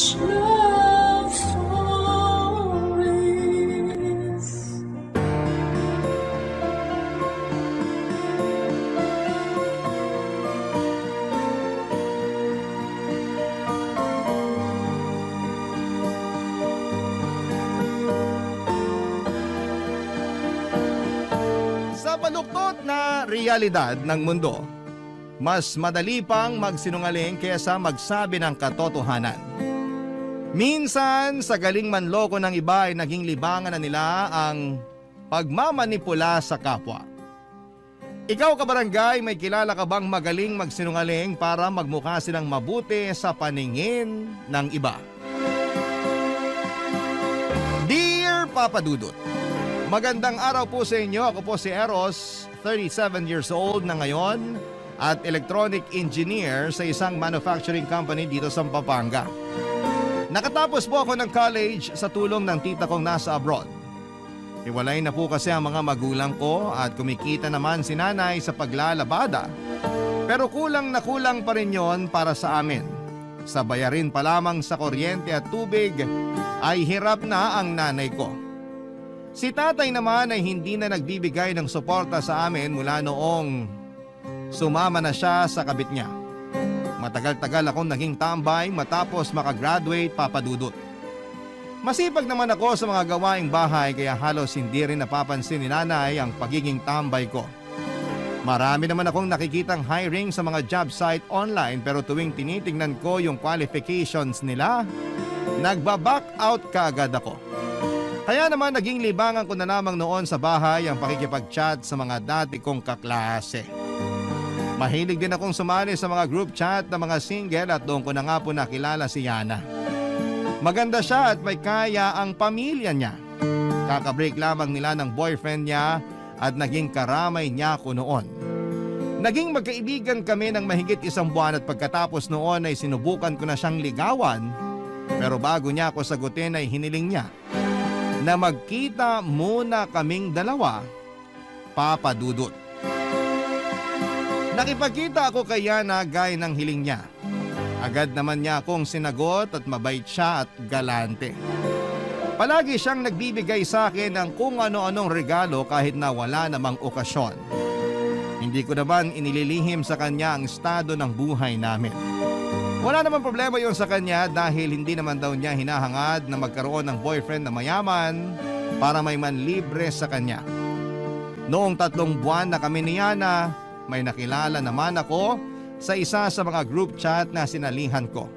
such love stories. Sa baluktot na realidad ng mundo, mas madali pang magsinungaling kaysa magsabi ng katotohanan. Minsan, sa galing manloko ng iba ay naging libangan na nila ang pagmamanipula sa kapwa. Ikaw kabarangay, may kilala ka bang magaling magsinungaling para magmukha silang mabuti sa paningin ng iba? Dear Papa Dudut, magandang araw po sa inyo. Ako po si Eros, 37 years old na ngayon at electronic engineer sa isang manufacturing company dito sa Pampanga. Nakatapos po ako ng college sa tulong ng tita kong nasa abroad. Hiwalay na po kasi ang mga magulang ko at kumikita naman si nanay sa paglalabada. Pero kulang na kulang pa rin yon para sa amin. Sa bayarin pa lamang sa kuryente at tubig ay hirap na ang nanay ko. Si tatay naman ay hindi na nagbibigay ng suporta sa amin mula noong sumama na siya sa kabit niya. Matagal-tagal akong naging tambay matapos makagraduate, Papa Dudut. Masipag naman ako sa mga gawaing bahay kaya halos hindi rin napapansin ni nanay ang pagiging tambay ko. Marami naman akong nakikitang hiring sa mga job site online pero tuwing tinitingnan ko yung qualifications nila, nagba-back out kaagad ako. Kaya naman naging libangan ko na lamang noon sa bahay ang pakikipag-chat sa mga dati kong kaklase. Mahilig din akong sumali sa mga group chat ng mga single at doon ko na nga po nakilala si Yana. Maganda siya at may kaya ang pamilya niya. Kakabreak lamang nila ng boyfriend niya at naging karamay niya ako noon. Naging magkaibigan kami ng mahigit 1 buwan at pagkatapos noon ay sinubukan ko na siyang ligawan. Pero bago niya ako sagutin ay hiniling niya na magkita muna kaming dalawa, Papa Dudut. Nakipagkita ako kay Yana gaya ng hiling niya. Agad naman niya akong sinagot at mabait siya at galante. Palagi siyang nagbibigay sa akin ng kung ano-anong regalo kahit na wala namang okasyon. Hindi ko naman inililihim sa kanya ang estado ng buhay namin. Wala namang problema yon sa kanya dahil hindi naman daw niya hinahangad na magkaroon ng boyfriend na mayaman para may manlibre sa kanya. Noong 3 buwan na kami ni Yana, may nakilala naman ako sa isa sa mga group chat na sinalihan ko,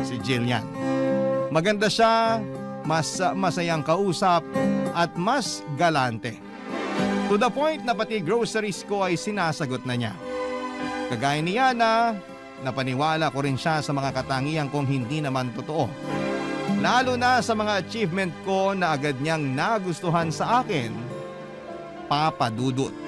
si Jillian. Maganda siya, mas masayang kausap at mas galante. To the point na pati groceries ko ay sinasagot na niya. Kagaya ni Yana, napaniwala ko rin siya sa mga katangian kong hindi naman totoo. Lalo na sa mga achievement ko na agad niyang nagustuhan sa akin, Papa Dudut.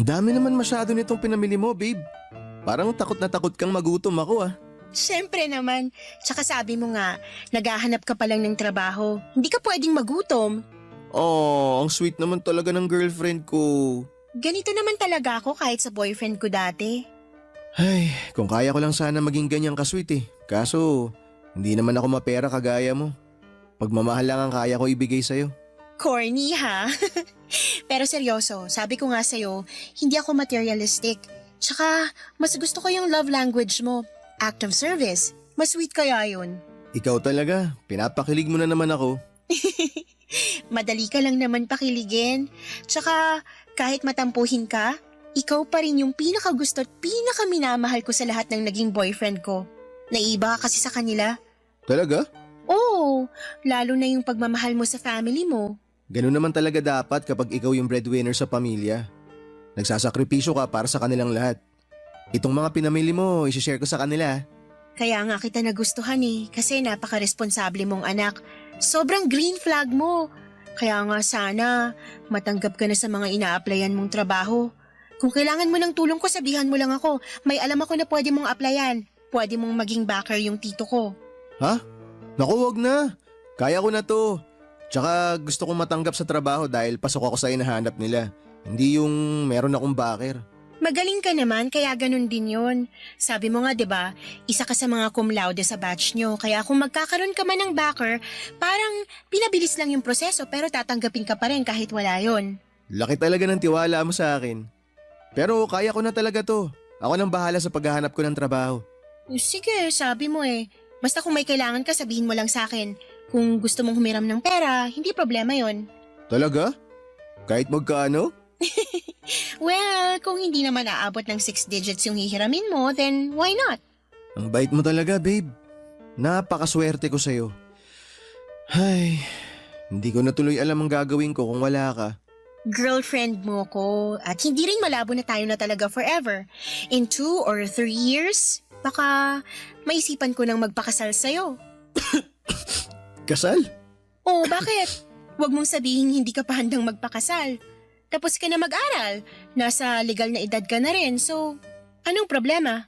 Dami naman masyado nitong pinamili mo, babe. Parang takot na takot kang magutom ako ah. Siyempre naman. Tsaka sabi mo nga, naghahanap ka pa lang ng trabaho. Hindi ka pwedeng magutom. Oh, ang sweet naman talaga ng girlfriend ko. Ganito naman talaga ako kahit sa boyfriend ko dati. Ay, kung kaya ko lang sana maging ganyan ka-sweet eh. Kaso, hindi naman ako mapera kagaya mo. Pagmamahal lang ang kaya ko ibigay sa'yo. Corny ha? Pero seryoso, sabi ko nga sa'yo, hindi ako materialistic. Tsaka, mas gusto ko yung love language mo. Act of service. Mas sweet kaya yun. Ikaw talaga, pinapakilig mo na naman ako. Madali ka lang naman pakiligin. Tsaka, kahit matampuhin ka, ikaw pa rin yung pinakagusto at pinakaminamahal ko sa lahat ng naging boyfriend ko. Naiiba ka kasi sa kanila. Talaga? Oo, lalo na yung pagmamahal mo sa family mo. Ganun naman talaga dapat kapag ikaw yung breadwinner sa pamilya. Nagsasakripisyo ka para sa kanilang lahat. Itong mga pinamili mo, isishare ko sa kanila. Kaya nga kita nagustuhan kasi napaka-responsable mong anak. Sobrang green flag mo. Kaya nga sana matanggap ka na sa mga ina-applyan mong trabaho. Kung kailangan mo ng tulong ko, sabihan mo lang ako. May alam ako na pwede mong applyan. Pwede mong maging backer yung tito ko. Ha? Naku, wag na. Kaya ko na to. Tsaka gusto kong matanggap sa trabaho dahil pasok ako sa hinahanap nila. Hindi yung meron akong backer. Magaling ka naman, kaya ganun din yun. Sabi mo nga, 'di ba, isa ka sa mga cum laude sa batch nyo. Kaya kung magkakaroon ka man ng backer, parang pinabilis lang yung proseso pero tatanggapin ka pa rin kahit wala yon. Laki talaga ng tiwala mo sa akin. Pero kaya ko na talaga to. Ako nang bahala sa paghahanap ko ng trabaho. Sige, sabi mo Basta kung may kailangan ka, sabihin mo lang sa akin. Kung gusto mong humiram ng pera, hindi problema yon. Talaga? Kahit magkano? Well, kung hindi naman aabot ng 6 digits yung hihiramin mo, then why not? Ang bait mo talaga, babe. Napakaswerte ko sa'yo. Ay, hindi ko na tuloy alam ang gagawin ko kung wala ka. Girlfriend mo ko at hindi rin malabo na tayo na talaga forever. In 2 or 3 years, baka maisipan ko nang magpakasal sa'yo. Kasal? Oh, bakit? Huwag mong sabihin hindi ka pa handang magpakasal. Tapos ka na mag-aral. Nasa legal na edad ka na rin, so anong problema?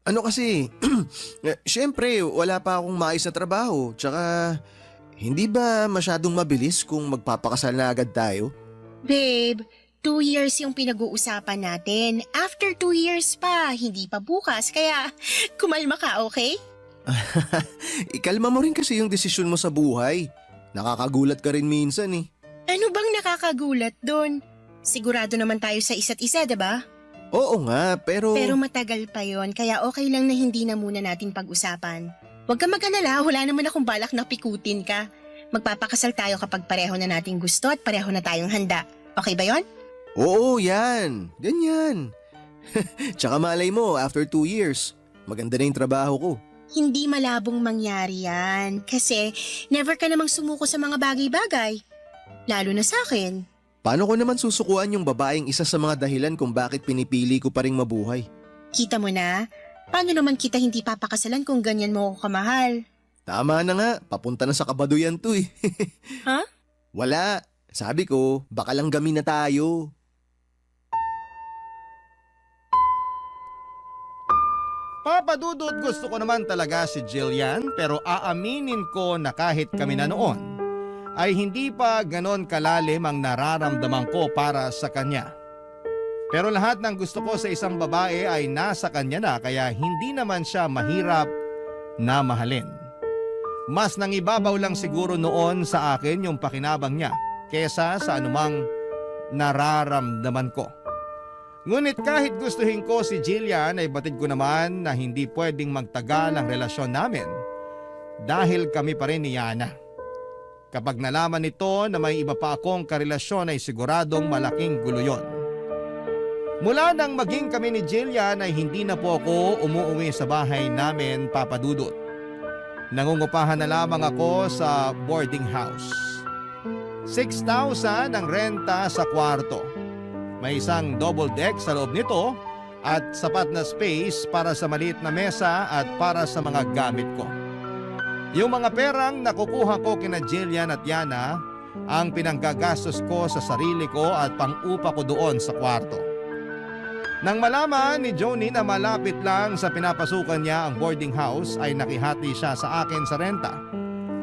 Ano kasi, syempre wala pa akong maayos na trabaho. Tsaka, hindi ba masyadong mabilis kung magpapakasal na agad tayo? Babe, 2 years yung pinag-uusapan natin. After 2 years pa, hindi pa bukas. Kaya, kumalma ka, okay? Ikalma mo rin kasi yung desisyon mo sa buhay. Nakakagulat ka rin minsan eh. Ano bang nakakagulat doon? Sigurado naman tayo sa isa't isa, diba? Oo nga, pero... Pero matagal pa yon, kaya okay lang na hindi na muna natin pag-usapan. Huwag ka mag-alala, wala naman akong balak na pikutin ka. Magpapakasal tayo kapag pareho na nating gusto at pareho na tayong handa. Okay ba yon? Oo, yan. Ganyan. Tsaka malay mo, after 2 years, maganda na yung trabaho ko. Hindi malabong mangyari yan kasi never ka namang sumuko sa mga bagay-bagay. Lalo na sa akin. Paano ko naman susukuan yung babaeng isa sa mga dahilan kung bakit pinipili ko pa ring mabuhay? Kita mo na? Paano naman kita hindi papakasalan kung ganyan mo ako kamahal? Tama na nga, papunta na sa kabaduyan to eh. Ha? Wala. Sabi ko, baka lang gamin na tayo. Papa Dudut, gusto ko naman talaga si Jillian pero aaminin ko na kahit kami na noon ay hindi pa ganon kalalim ang nararamdaman ko para sa kanya. Pero lahat ng gusto ko sa isang babae ay nasa kanya na kaya hindi naman siya mahirap na mahalin. Mas nangibabaw lang siguro noon sa akin yung pakinabang niya kesa sa anumang nararamdaman ko. Ngunit kahit gustuhin ko si Jillian ay batid ko naman na hindi pwedeng magtagal ang relasyon namin dahil kami pa rin ni Yana. Kapag nalaman nito na may iba pa akong karelasyon ay siguradong malaking gulo yun. Mula nang maging kami ni Jillian ay hindi na po ako umuwi sa bahay namin, Papa Dudut. Nangungupahan na lamang ako sa boarding house. 6,000 ang renta sa kwarto. May isang double deck sa loob nito at sapat na space para sa maliit na mesa at para sa mga gamit ko. Yung mga perang nakukuha ko kina Jillian at Yana ang pinanggagastos ko sa sarili ko at pang-upa ko doon sa kwarto. Nang malaman ni Joni na malapit lang sa pinapasukan niya ang boarding house ay nakihati siya sa akin sa renta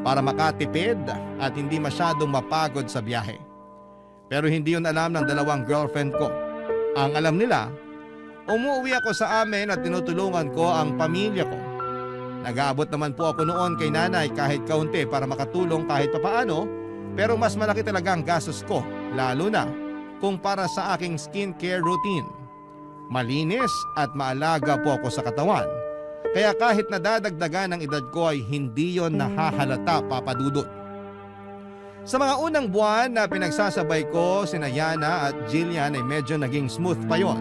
para makatipid at hindi masyadong mapagod sa biyahe. Pero hindi yun alam ng dalawang girlfriend ko. Ang alam nila, umuwi ako sa amin at tinutulungan ko ang pamilya ko. Nag-aabot naman po ako noon kay nanay kahit kaunti para makatulong kahit papaano, pero mas malaki talaga ang gastos ko, lalo na kung para sa aking skincare routine. Malinis at maalaga po ako sa katawan, kaya kahit nadadagdagan ng edad ko ay hindi yon nahahalata, Papa Dudut. Sa mga unang buwan na pinagsasabay ko sina Yana at Jillian ay medyo naging smooth pa yon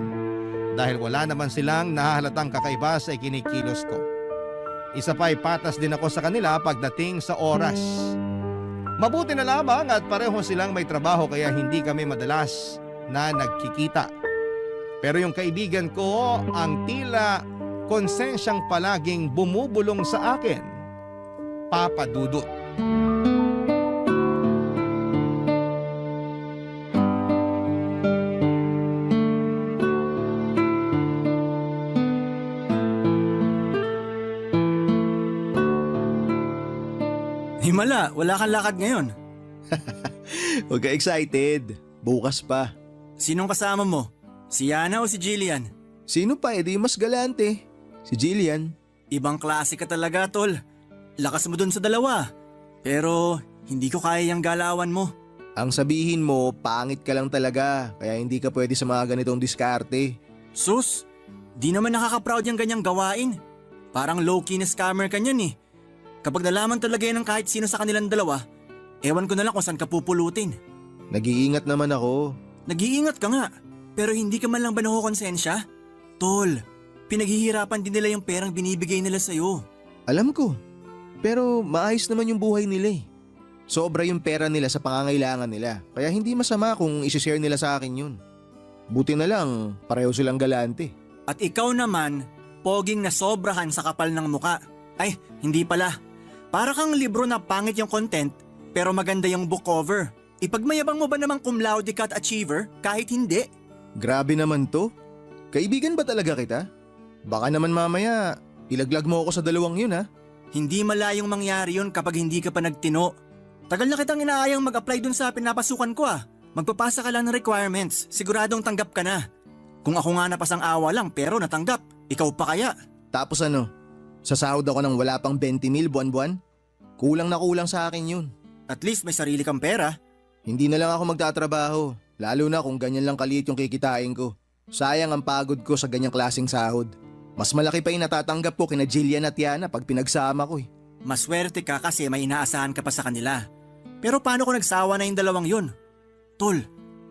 dahil wala naman silang nahahalatang kakaiba sa ikinikilos ko. Isa pa ay patas din ako sa kanila pagdating sa oras. Mabuti na lamang at pareho silang may trabaho kaya hindi kami madalas na nagkikita. Pero yung kaibigan ko ang tila konsensyang palaging bumubulong sa akin. Papa Dudut. Himala, wala kang lakad ngayon. Huwag ka excited. Bukas pa. Sinong kasama mo? Si Yana o si Jillian? Sino pa edi mas galante? Si Jillian. Ibang klase ka talaga, tol. Lakas mo dun sa dalawa. Pero hindi ko kaya yung galawan mo. Ang sabihin mo, pangit ka lang talaga. Kaya hindi ka pwede sa mga ganitong diskarte. Sus, di naman nakaka-proud yung ganyang gawain. Parang low-key na scammer ka niyan eh. Kapag nalaman talaga yan ng kahit sino sa kanilang dalawa, ewan ko na lang kung saan ka pupulutin. Nag-iingat naman ako. Nag-iingat ka nga, pero hindi ka man lang ba nakukonsensya? Tol, pinaghihirapan din nila yung perang binibigay nila sa'yo. Alam ko. Pero maayos naman yung buhay nila eh. Sobra yung pera nila sa pangangailangan nila. Kaya hindi masama kung isi-share nila sa akin yun. Buti na lang, pareho silang galante. At ikaw naman, poging na sobrahan sa kapal ng muka. Ay, hindi pala. Para kang libro na pangit yung content, pero maganda yung book cover. Ipagmayabang mo ba namang cum laude ka at achiever kahit hindi? Grabe naman to. Kaibigan ba talaga kita? Baka naman mamaya, ilaglag mo ako sa dalawang yun ha? Hindi malayong mangyari yun kapag hindi ka pa nagtino. Tagal na kitang inaayang mag-apply dun sa pinapasukan ko ah. Magpapasa ka lang ng requirements, siguradong tanggap ka na. Kung ako nga napasang awa lang pero natanggap, ikaw pa kaya? Tapos ano? Sasahod ako ng wala pang 20,000 buwan-buwan? Kulang na kulang sa akin yun. At least may sarili kang pera. Hindi na lang ako magtatrabaho, lalo na kung ganyan lang kaliit yung kikitain ko. Sayang ang pagod ko sa ganyang klaseng sahod. Mas malaki pa yung natatanggap ko kina Jillian at Yana pag pinagsama ko eh. Maswerte ka kasi may inaasahan ka pa sa kanila. Pero paano kung nagsawa na yung dalawang yun? Tol,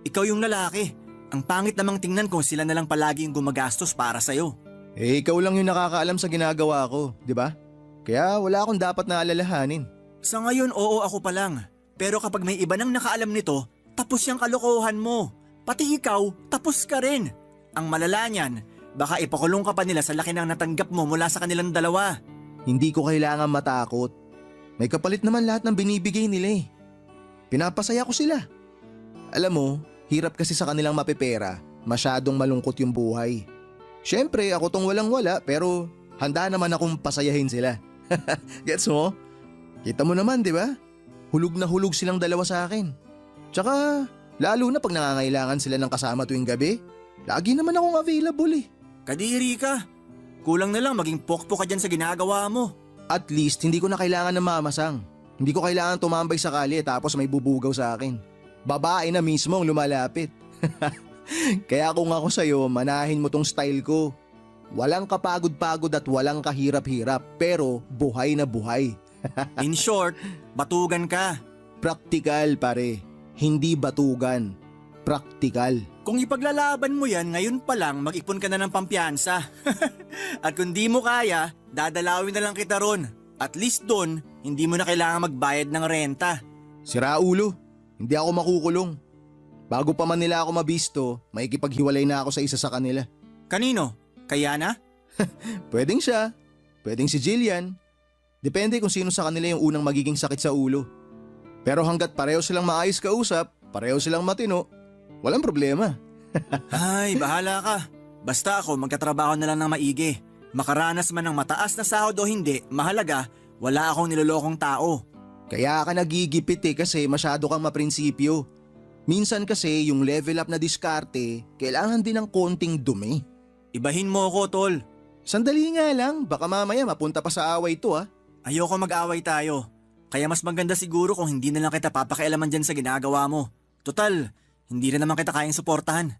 ikaw yung lalaki. Ang pangit namang tingnan kung sila na lang palagi yung gumagastos para sa'yo. Eh ikaw lang yung nakakaalam sa ginagawa ko, di ba? Kaya wala akong dapat na alalahanin. Sa ngayon oo ako pa lang. Pero kapag may iba nang nakaalam nito, tapos yung kalokohan mo. Pati ikaw, tapos ka rin. Ang malala niyan, baka ipakulong ka pa nila sa laki ng natanggap mo mula sa kanilang dalawa. Hindi ko kailangan matakot. May kapalit naman lahat ng binibigay nila eh. Pinapasaya ko sila. Alam mo, hirap kasi sa kanilang mapipera. Masyadong malungkot yung buhay. Siyempre, ako tong walang-wala pero handa naman akong pasayahin sila. Gets mo? Kita mo naman, di ba? Hulog na hulog silang dalawa sa akin. Tsaka, lalo na pag nangangailangan sila ng kasama tuwing gabi, lagi naman akong available eh. Kadiri ka. Kulang na lang maging pokpok ka dyan sa ginagawa mo. At least, hindi ko na kailangan ng mamasang. Hindi ko kailangan tumambay sa kalye tapos may bubugaw sa akin. Babae na mismo ang lumalapit. Kaya kung ako sa'yo, manahin mo tong style ko. Walang kapagod-pagod at walang kahirap-hirap, pero buhay na buhay. In short, batugan ka. Praktikal pare, hindi batugan. Praktikal. Kung ipaglalaban mo yan, ngayon pa lang mag-ipon ka na ng pampiyansa. At kung di mo kaya, dadalawin na lang kita ron. At least doon, hindi mo na kailangan magbayad ng renta. Sira ulo, hindi ako makukulong. Bago pa man nila ako mabisto, makikipaghiwalay na ako sa isa sa kanila. Kanino? Kaya na? Pwedeng siya, pwedeng si Jillian. Depende kung sino sa kanila yung unang magiging sakit sa ulo. Pero hanggat pareho silang maayos kausap, pareho silang matino, walang problema. Ay, bahala ka. Basta ako magkatrabaho na lang ng maigi. Makaranas man ng mataas na sahod o hindi, mahalaga, wala akong nilolokong tao. Kaya ka nagigipit kasi masyado kang maprinsipyo. Minsan kasi yung level up na diskarte, kailangan din ng konting dumi. Ibahin mo ako, tol. Sandali nga lang, baka mamaya mapunta pa sa away to. Ayoko mag-away tayo. Kaya mas maganda siguro kung hindi na lang kita papakialaman dyan sa ginagawa mo. Total, hindi rin naman kita kayang suportahan.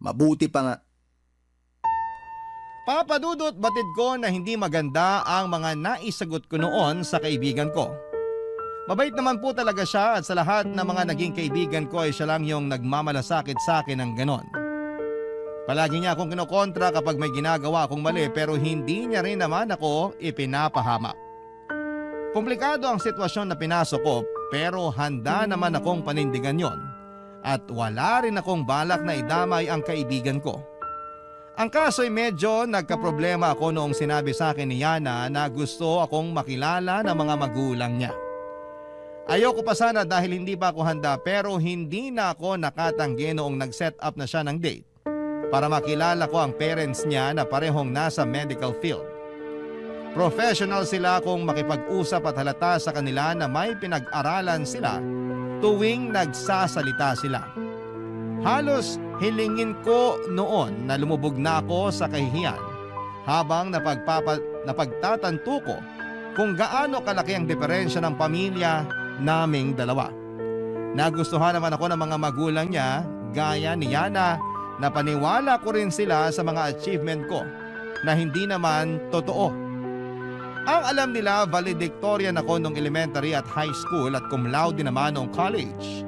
Mabuti pa nga. Papa Dudut, batid ko na hindi maganda ang mga naisagot ko noon sa kaibigan ko. Mabait naman po talaga siya at sa lahat ng mga naging kaibigan ko ay siya lang yung nagmamalasakit sa akin ng ganon. Palagi niya akong kinokontra kapag may ginagawa akong mali pero hindi niya rin naman ako ipinapahamak. Komplikado ang sitwasyon na pinasok ko pero handa naman akong panindigan yon at wala rin akong balak na idamay ang kaibigan ko. Ang kaso'y medyo nagkaproblema ako noong sinabi sa akin ni Yana na gusto akong makilala ng mga magulang niya. Ayoko pa sana dahil hindi pa ako handa pero hindi na ako nakatanggi noong nag-set up na siya ng date para makilala ko ang parents niya na parehong nasa medical field. Professional sila kung makipag-usap at halata sa kanila na may pinag-aralan sila tuwing nagsasalita sila. Halos hilingin ko noon na lumubog na ako sa kahihiyan habang napagtatanto ko kung gaano kalaki ang diferensya ng pamilya naming dalawa. Nagustuhan naman ako ng mga magulang niya gaya ni Yana na paniwala ko rin sila sa mga achievement ko na hindi naman totoo. Ang alam nila valedictorian ako nung elementary at high school at cum laude naman nung college.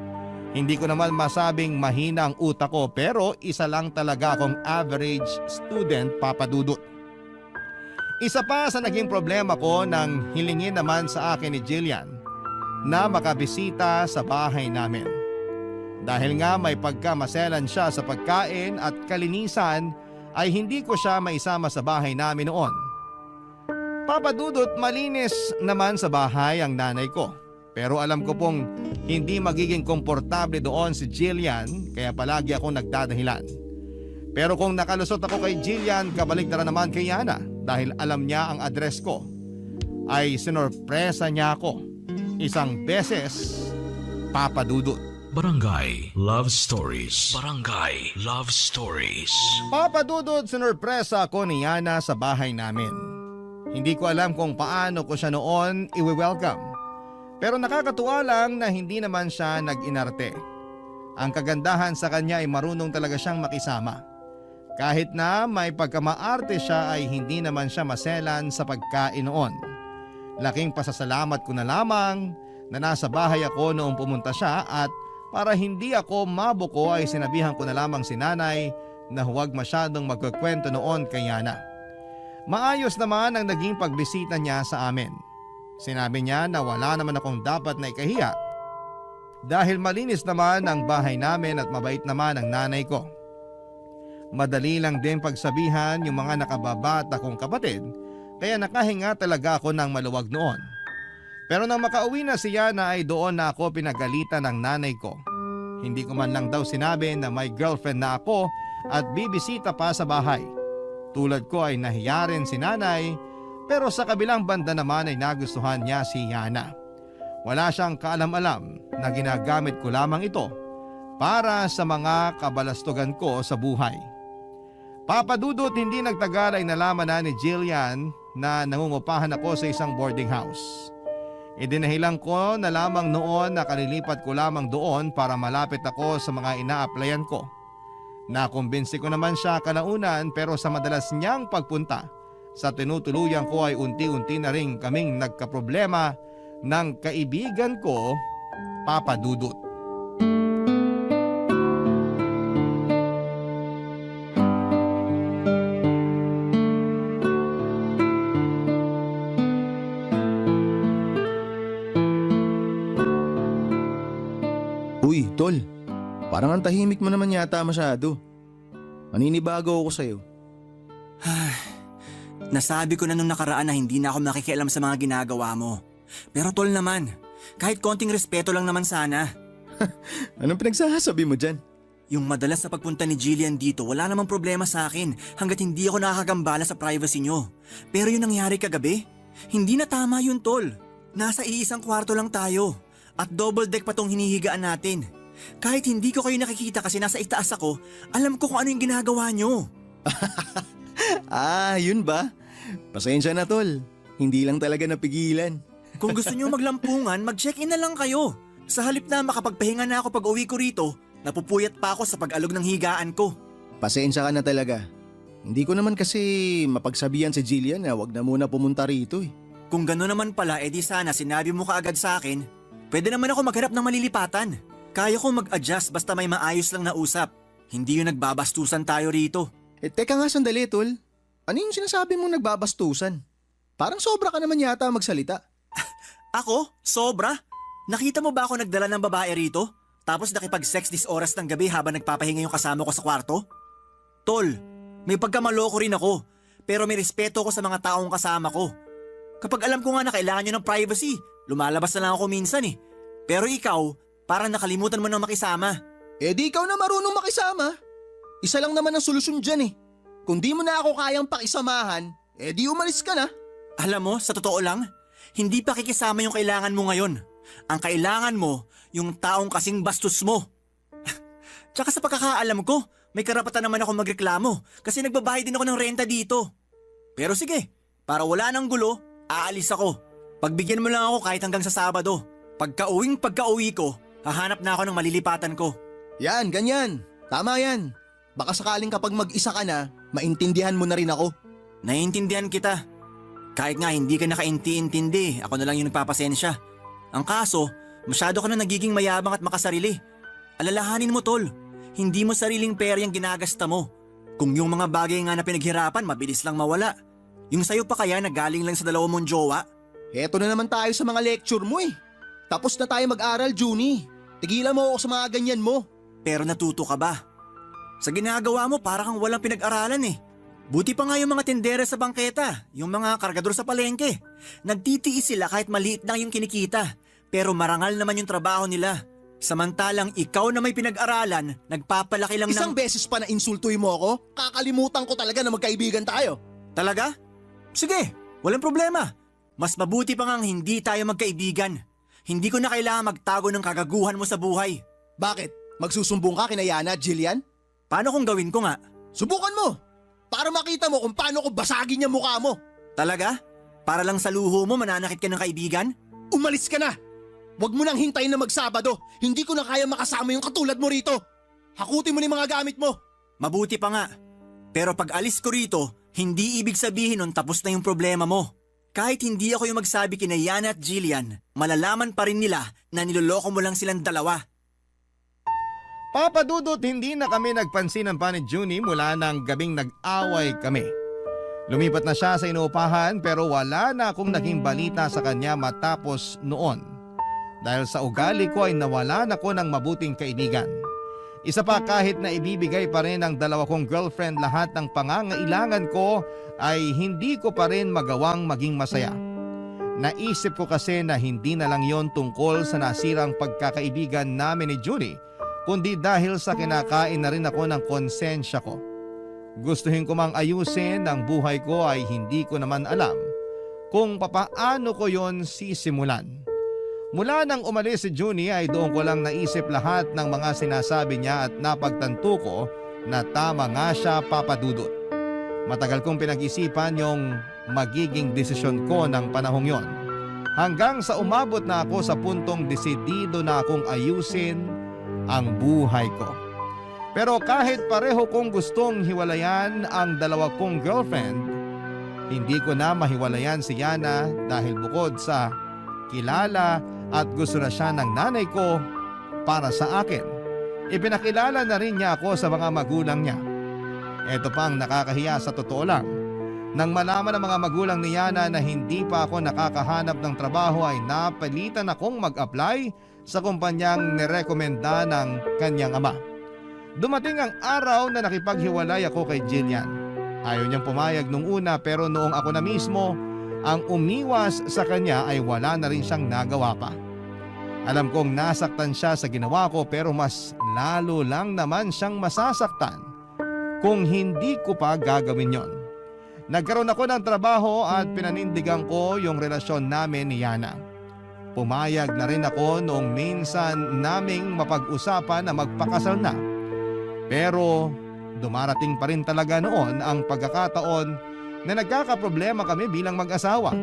Hindi ko naman masabing mahina ang utak ko pero isa lang talaga akong average student, Papa Dudut. Isa pa sa naging problema ko nang hilingin naman sa akin ni Jillian na makabisita sa bahay namin. Dahil nga may pagkamaselan siya sa pagkain at kalinisan ay hindi ko siya maisama sa bahay namin noon. Papa Dudut, malinis naman sa bahay ang nanay ko. Pero alam ko pong hindi magiging komportable doon si Jillian kaya palagi akong nagdadahilan. Pero kung nakalusot ako kay Jillian, kabaligtaran naman kay Yana dahil alam niya ang address ko. Ay sinorpresa niya ako. Isang beses, Papa Dudut. Barangay Love Stories. Barangay Love Stories. Papa Dudut, sinorpresa ako ni Yana sa bahay namin. Hindi ko alam kung paano ko siya noon i-welcome. Pero nakakatuwa lang na hindi naman siya nag-inarte. Ang kagandahan sa kanya ay marunong talaga siyang makisama. Kahit na may pagkamaarte siya ay hindi naman siya maselan sa pagkain noon. Laking pasasalamat ko na lamang na nasa bahay ako noong pumunta siya at para hindi ako mabuko ay sinabihan ko na lamang si nanay na huwag masyadong magkukwento noon kay Yana. Maayos naman ang naging pagbisita niya sa amin. Sinabi niya na wala naman akong dapat na ikahiya dahil malinis naman ang bahay namin at mabait naman ang nanay ko. Madali lang din pagsabihan yung mga nakababata kong kapatid kaya nakahinga talaga ako ng maluwag noon. Pero nang makauwi na si Yana ay doon na ako pinagalitan ng nanay ko. Hindi ko man lang daw sinabi na may girlfriend na ako at bibisita pa sa bahay. Tulad ko ay nahiya rin si nanay. Pero sa kabilang banda naman ay nagustuhan niya si Yana. Wala siyang kaalam-alam na ginagamit ko lamang ito para sa mga kabalastugan ko sa buhay. Papa Dudut, hindi nagtagal ay nalaman na ni Jillian na nangungupahan ako sa isang boarding house. Idinahilan ko na lamang noon na kalilipat ko lamang doon para malapit ako sa mga ina-applyan ko. Nakumbinsi ko naman siya kalaunan pero sa madalas niyang pagpunta, sa tinutuluyan ko ay unti-unti na rin kaming nagkaproblema ng kaibigan ko, Papa Dudut. Uy, tol. Parang ang tahimik mo naman yata masyado. Maninibago ako sa'yo. Nasabi ko na nung nakaraan na hindi na ako makikialam sa mga ginagawa mo. Pero tol naman, kahit konting respeto lang naman sana. Anong pinagsasabi mo dyan? Yung madalas sa pagpunta ni Jillian dito, wala namang problema sa akin hanggat hindi ako nakakagambala sa privacy nyo. Pero yung nangyari kagabi, hindi na tama yun tol. Nasa iisang kwarto lang tayo at double deck pa tong hinihigaan natin. Kahit hindi ko kayo nakikita kasi nasa itaas ako, alam ko kung ano yung ginagawa nyo. Yun ba? Pasensya na tol. Hindi lang talaga napigilan. Kung gusto nyo maglampungan, mag-check-in na lang kayo. Sa halip na makapagpahinga na ako pag uwi ko rito, napupuyat pa ako sa pag-alog ng higaan ko. Pasensya ka na talaga. Hindi ko naman kasi mapagsabihan si Jillian na wag na muna pumunta rito eh. Kung gano'n naman pala, edi sana sinabi mo kaagad sa akin. Pwede naman ako maghanap ng malilipatan. Kaya ko mag-adjust basta may maayos lang na usap. Hindi yung nagbabastusan tayo rito. Teka nga sandali tol. Ano yung sinasabi mong nagbabastusan? Parang sobra ka naman yata magsalita. Ako? Sobra? Nakita mo ba ako nagdala ng babae rito? Tapos nakipag-sex this oras ng gabi habang nagpapahinga yung kasama ko sa kwarto? Tol, May pagkamaloko rin ako, pero may respeto ko sa mga taong kasama ko. Kapag alam ko nga na kailangan nyo ng privacy, lumalabas na lang ako minsan eh. Pero ikaw, parang nakalimutan mo nang makisama. Eh di ikaw na marunong makisama. Isa lang naman ang solusyon dyan eh. Kung di mo na ako kayang pakisamahan, eh di umalis ka na. Alam mo, sa totoo lang, hindi pa kikisama yung kailangan mo ngayon. Ang kailangan mo, yung taong kasing bastos mo. Tsaka sa pagkakaalam ko, may karapatan naman ako magreklamo kasi nagbabayad din ako ng renta dito. Pero sige, para wala nang gulo, aalis ako. Pagbigyan mo lang ako kahit hanggang sa Sabado. Pagka-uwi ko, hahanap na ako ng malilipatan ko. Yan, ganyan. Tama yan. Baka sakaling kapag mag-isa ka na, maintindihan mo na rin ako. Naiintindihan kita. Kahit nga hindi ka nakainti-intindi, ako na lang yung nagpapasensya. Ang kaso, masyado ka na nagiging mayabang at makasarili. Alalahanin mo tol, hindi mo sariling pera yung ginagasta mo. Kung yung mga bagay nga na pinaghirapan, mabilis lang mawala. Yung sayo pa kaya na galing lang sa dalawa mong jowa? Heto na naman tayo sa mga lecture mo eh. Tapos na tayo mag-aral, Junie. Tigilan mo ako sa mga ganyan mo. Pero natuto ka ba? Sa ginagawa mo para kang walang pinag-aralan eh. Buti pa nga yung mga tindera sa bangketa, yung mga kargador sa palengke. Nagtitiis sila kahit maliit lang yung kinikita, pero marangal naman yung trabaho nila. Samantalang ikaw na may pinag-aralan, nagpapalaki lang Isang beses pa na insultuin mo ako, kakalimutan ko talaga na magkaibigan tayo. Talaga? Sige, walang problema. Mas mabuti pa ngang hindi tayo magkaibigan. Hindi ko na kailangan magtago ng kagaguhan mo sa buhay. Bakit? Magsusumbong ka kina Yana at Jillian? Paano kung gawin ko nga? Subukan mo! Para makita mo kung paano ko basagin yung mukha mo. Talaga? Para lang sa luho mo mananakit ka ng kaibigan? Umalis ka na! Huwag mo nang hintayin na magsabado. Hindi ko na kaya makasama yung katulad mo rito. Hakutin mo ni mga gamit mo. Mabuti pa nga. Pero pag alis ko rito, hindi ibig sabihin nun tapos na yung problema mo. Kahit hindi ako yung magsabi kina Yana at Jillian, malalaman pa rin nila na niloloko mo lang silang dalawa. Papa Dudut, hindi na kami nagpansinan pa ni Junie mula ng gabing nag-away kami. Lumipat na siya sa inuupahan pero wala na akong naging balita sa kanya matapos noon. Dahil sa ugali ko ay nawalan ako ng mabuting kaibigan. Isa pa, kahit na ibibigay pa rin ng dalawa kong girlfriend lahat ng pangangailangan ko ay hindi ko pa rin magawang maging masaya. Naisip ko kasi na hindi na lang yon tungkol sa nasirang pagkakaibigan namin ni Junie, kundi dahil sa kinakain na rin ako ng konsensya ko. Gustuhin ko mang ayusin ang buhay ko ay hindi ko naman alam kung papaano ko yon sisimulan. Mula nang umalis si Junie ay doon ko lang naisip lahat ng mga sinasabi niya at napagtanto ko na tama nga siya, Papa Dudut. Matagal kong pinag-isipan yung magiging desisyon ko ng panahong yon. Hanggang sa umabot na ako sa puntong desidido na akong ayusin ang buhay ko. Pero kahit pareho kong gustong hiwalayan ang dalawa kong girlfriend, hindi ko na mahiwalayan si Yana dahil bukod sa kilala at gusto na siya ng nanay ko para sa akin, ipinakilala na rin niya ako sa mga magulang niya. Ito pang nakakahiya sa totoo lang. Nang malaman ng mga magulang ni Yana na hindi pa ako nakakahanap ng trabaho ay napilitan akong mag-apply sa kumpanyang nirekomenda ng kanyang ama. Dumating ang araw na nakipaghiwalay ako kay Jillian. Ayaw niyang pumayag nung una pero noong ako na mismo ang umiwas sa kanya ay wala na rin siyang nagawa pa. Alam kong nasaktan siya sa ginawa ko pero mas lalo lang naman siyang masasaktan kung hindi ko pa gagawin yon. Nagkaroon ako ng trabaho at pinanindigan ko yung relasyon namin ni Yana. Pumayag na rin ako noong minsan naming mapag-usapan na magpakasal na. Pero dumarating pa rin talaga noon ang pagkakataon na nagkakaproblema kami bilang mag-asawa.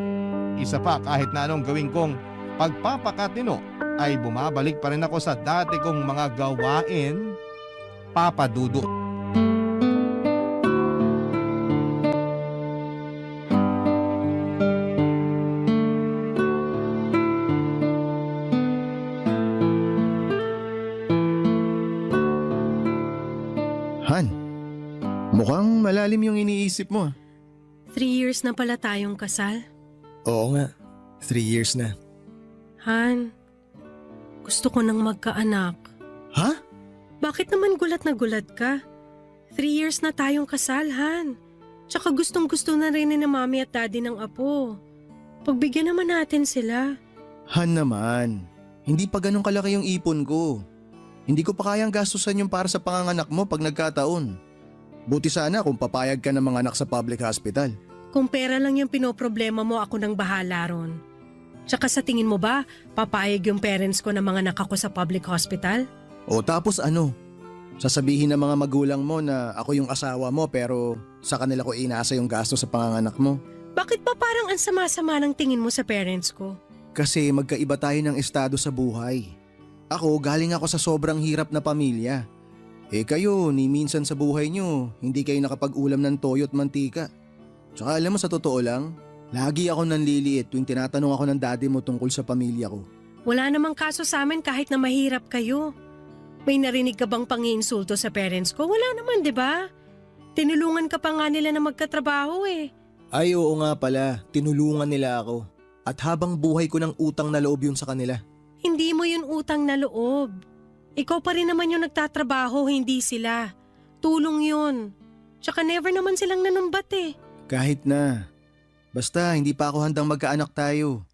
Isa pa, kahit na anong gawin kong pagpapakatino ay bumabalik pa rin ako sa dati kong mga gawain, Papa Dudut. Han, mukhang malalim yung iniisip mo. 3 years na pala tayong kasal. Oo nga, 3 years na. Han, gusto ko nang magkaanak. Ha? Bakit naman gulat na gulat ka? 3 years na tayong kasal, Han. Tsaka gustong-gusto na rin ni mami at daddy ng apo. Pagbigyan naman natin sila. Han naman, hindi pa ganun kalaki yung ipon ko. Hindi ko pa kayang gastusan yung para sa panganganak mo pag nagkataon. Buti sana kung papayag ka ng mga anak sa public hospital. Kung pera lang yung pinoproblema mo, ako nang bahala ron. Tsaka sa tingin mo ba, papayag yung parents ko na mga anak ako sa public hospital? O tapos ano? Sasabihin ng mga magulang mo na ako yung asawa mo pero sa kanila ko inaasa yung gasto sa panganganak mo. Bakit ba parang ang sama-sama ng tingin mo sa parents ko? Kasi magkaiba tayo ng estado sa buhay. Ako galing ako sa sobrang hirap na pamilya. Kayo, ni minsan sa buhay nyo, hindi kayo nakapag-ulam ng toyo at mantika. Tsaka alam mo sa totoo lang, lagi ako nanliliit tuwing tinatanong ako ng daddy mo tungkol sa pamilya ko. Wala namang kaso sa amin kahit na mahirap kayo. May narinig ka bang pangiinsulto sa parents ko? Wala naman, di ba? Tinulungan ka pa nga nila na magkatrabaho eh. Ay oo nga pala, tinulungan nila ako. At habang buhay ko ng utang na loob yun sa kanila. Hindi mo yun utang na loob. Ikaw pa rin naman yung nagtatrabaho, hindi sila. Tulong yun. Tsaka never naman silang nanumbat eh. Kahit na. Basta hindi pa ako handang magkaanak tayo.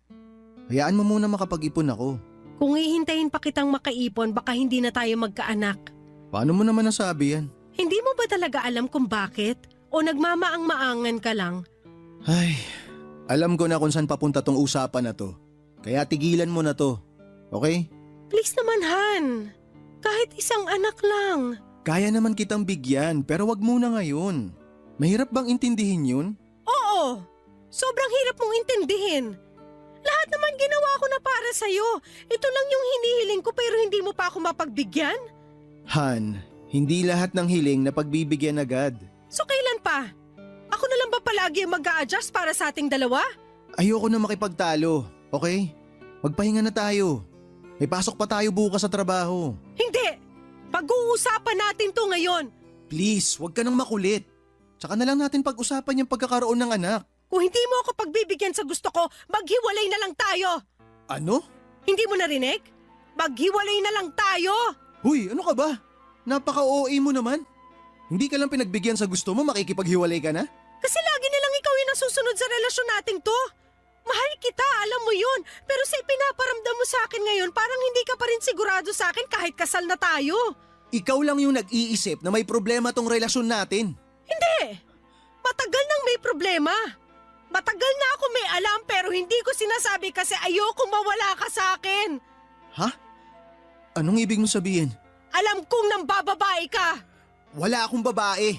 Hayaan mo muna makapag-ipon ako. Kung hihintayin pa kitang makaipon, baka hindi na tayo magkaanak. Paano mo naman nasabi yan? Hindi mo ba talaga alam kung bakit? O nagmamaang-maangan ka lang? Ay, alam ko na kung saan papunta tong usapan na to. Kaya tigilan mo na to. Okay? Please naman, Han. Kahit isang anak lang. Kaya naman kitang bigyan pero wag muna ngayon. Mahirap bang intindihin yun? Oo. Sobrang hirap mong intindihin. Lahat naman ginawa ko na para sa'yo. Ito lang yung hinihiling ko pero hindi mo pa ako mapagbigyan? Han, hindi lahat ng hiling na pagbibigyan agad. So kailan pa? Ako na lang ba palagi ang mag-a-adjust para sa ating dalawa? Ayoko na makipagtalo, okay? Magpahinga na tayo. May pasok pa tayo bukas sa trabaho. Hindi! Pag-uusapan natin to ngayon. Please, wag ka nang makulit. Tsaka na lang natin pag-usapan yung pagkakaroon ng anak. Kung hindi mo ako pagbibigyan sa gusto ko, maghiwalay na lang tayo. Ano? Hindi mo narinig? Maghiwalay na lang tayo. Huy, ano ka ba? Napaka-OA mo naman. Hindi ka lang pinagbigyan sa gusto mo, makikipaghiwalay ka na? Kasi lagi nilang ikaw yung nasusunod sa relasyon nating to. Mahal kita, alam mo yun. Pero sa ipinaparamdam mo sa akin ngayon, parang hindi ka pa rin sigurado sa akin kahit kasal na tayo. Ikaw lang yung nag-iisip na may problema tong relasyon natin. Hindi! Matagal nang may problema. Matagal na ako may alam pero hindi ko sinasabi kasi ayokong mawala ka sa akin. Ha? Anong ibig mo sabihin? Alam kong nambababae ka. Wala akong babae.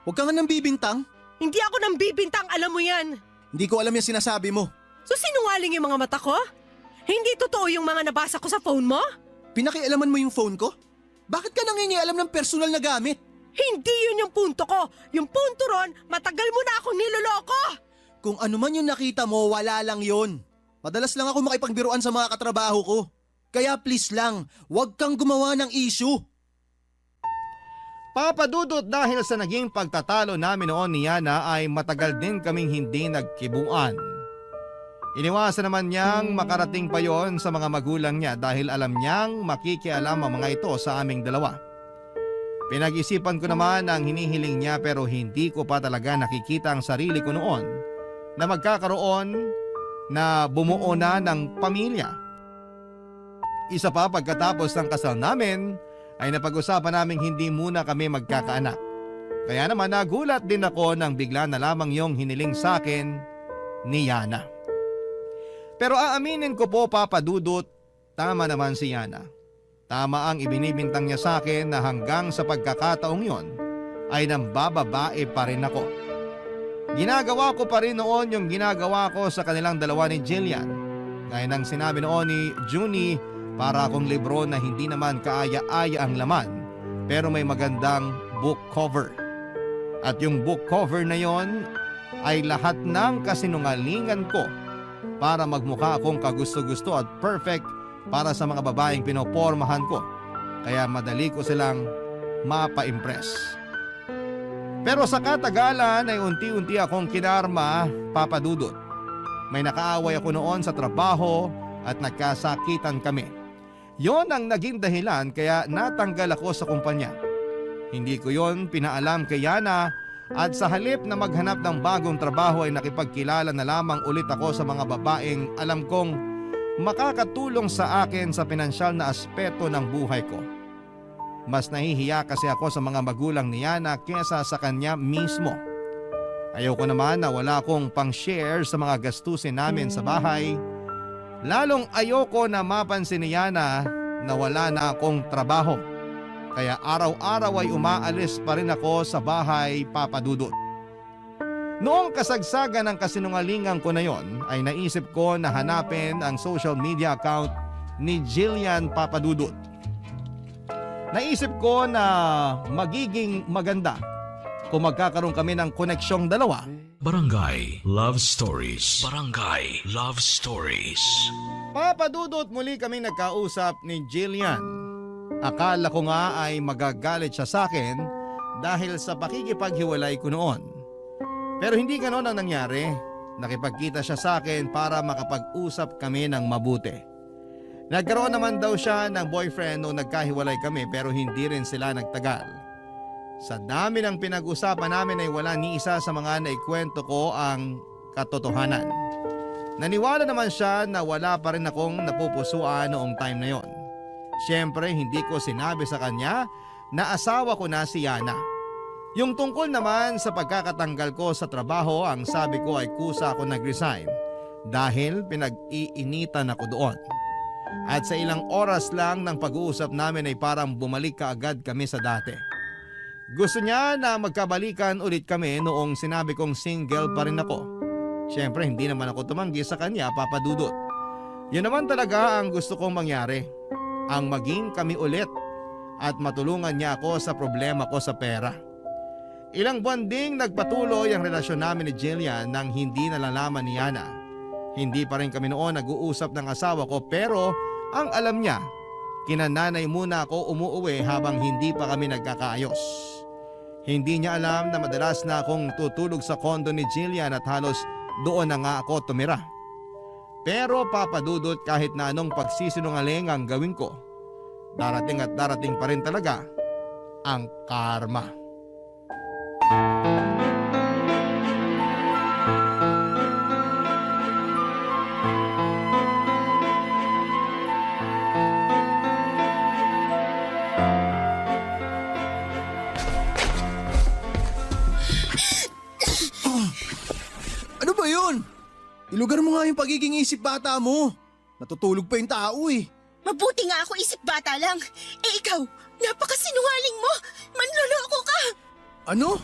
Huwag ka nga nang bibintang. Hindi ako nang bibintang, alam mo yan. Hindi ko alam yung sinasabi mo. So sinungaling yung mga mata ko? Hindi totoo yung mga nabasa ko sa phone mo? Pinakialaman mo yung phone ko? Bakit ka nangingialam ng personal na gamit? Hindi yun yung punto ko. Yung punto ron, matagal mo na akong niloloko. Kung ano man yung nakita mo, wala lang yun. Madalas lang ako makipagbiruan sa mga katrabaho ko. Kaya please lang, huwag kang gumawa ng issue. Papa Dudut, dahil sa naging pagtatalo namin noon ni Yana ay matagal din kaming hindi nagkibuan. Iniwasan naman niyang makarating pa yon sa mga magulang niya dahil alam niyang makikialam ang mga ito sa aming dalawa. Pinag-isipan ko naman ang hinihiling niya pero hindi ko pa talaga nakikita ang sarili ko noon na magkakaroon na bumuo na ng pamilya. Isa pa pagkatapos ng kasal namin ay napag-usapan naming hindi muna kami magkakaanak. Kaya naman nagulat din ako nang bigla na lamang yung hiniling sa akin ni Yana. Pero aaminin ko po Papa Dudut, tama naman si Yana. Tama ang ibinibintang niya sa akin na hanggang sa pagkakataong yon ay nambababae pa rin ako. Ginagawa ko pa rin noon yung ginagawa ko sa kanilang dalawa ni Jillian. Gaya ng sinabi noon ni Junie, para akong libro na hindi naman kaaya-aya ang laman pero may magandang book cover. At yung book cover na yon ay lahat ng kasinungalingan ko para magmukha akong kagusto-gusto at perfect para sa mga babaeng pinopormahan ko. Kaya madali ko silang mapa-impress. Pero sa katagalan ay unti-unti akong kinarma, Papa Dudut. May nakaaway ako noon sa trabaho at nagkasakitan kami. Yon ang naging dahilan kaya natanggal ako sa kumpanya. Hindi ko yon pinaalam kay Yana at sa halip na maghanap ng bagong trabaho ay nakipagkilala na lamang ulit ako sa mga babaeng alam kong makakatulong sa akin sa pinansyal na aspeto ng buhay ko. Mas nahihiya kasi ako sa mga magulang ni Yana kesa sa kanya mismo. Ayoko naman na wala akong pang-share sa mga gastusin namin sa bahay. Lalong ayoko na mapansin ni Yana na wala na akong trabaho. Kaya araw-araw ay umaalis pa rin ako sa bahay, Papa Dudut. Noong kasagsagan ng kasinungalingan ko na yon ay naisip ko na hanapin ang social media account ni Jillian, Papa Dudut. Naisip ko na magiging maganda kung magkakaroon kami ng koneksyong dalawa. Barangay Love Stories. Barangay Love Stories. Papa Dudut, muli kaming nagkausap ni Jillian. Akala ko nga ay magagalit siya sa akin dahil sa pakikipaghiwalay ko noon. Pero hindi ganon ang nangyari. Nakipagkita siya sa akin para makapag-usap kami ng mabuti. Nagkaroon naman daw siya ng boyfriend noong nagkahiwalay kami pero hindi rin sila nagtagal. Sa dami ng pinag-usapan namin ay wala ni isa sa mga naikwento ko ang katotohanan. Naniwala naman siya na wala pa rin akong napupusuan noong time na yon. Siyempre hindi ko sinabi sa kanya na asawa ko na si Yana. Yung tungkol naman sa pagkakatanggal ko sa trabaho, ang sabi ko ay kusa ako nag-resign dahil pinag-iinitan ako doon. At sa ilang oras lang ng pag-uusap namin ay parang bumalik kaagad kami sa dati. Gusto niya na magkabalikan ulit kami noong sinabi kong single pa rin ako. Siyempre hindi naman ako tumanggi sa kanya, Papa Dudut. Yun naman talaga ang gusto kong mangyari. Ang maging kami ulit at matulungan niya ako sa problema ko sa pera. Ilang buwan ding nagpatuloy ang relasyon namin ni Jillian nang hindi nalalaman ni Yana. Hindi pa rin kami noon nag-uusap ng asawa ko pero ang alam niya, kinananay muna ako umuuwi habang hindi pa kami nagkakaayos. Hindi niya alam na madalas na akong tutulog sa kondo ni Jillian at halos doon na nga ako tumira. Pero Papa Dudut, kahit na anong pagsisinungaling ang gawin ko, darating at darating pa rin talaga ang karma. Ano ba yun? Ilugar mo nga yung pagiging isip bata mo. Natutulog pa yung tao eh. Mabuti nga ako isip bata lang. Eh ikaw, napakasinungaling mo. Manloloko ka. Ano?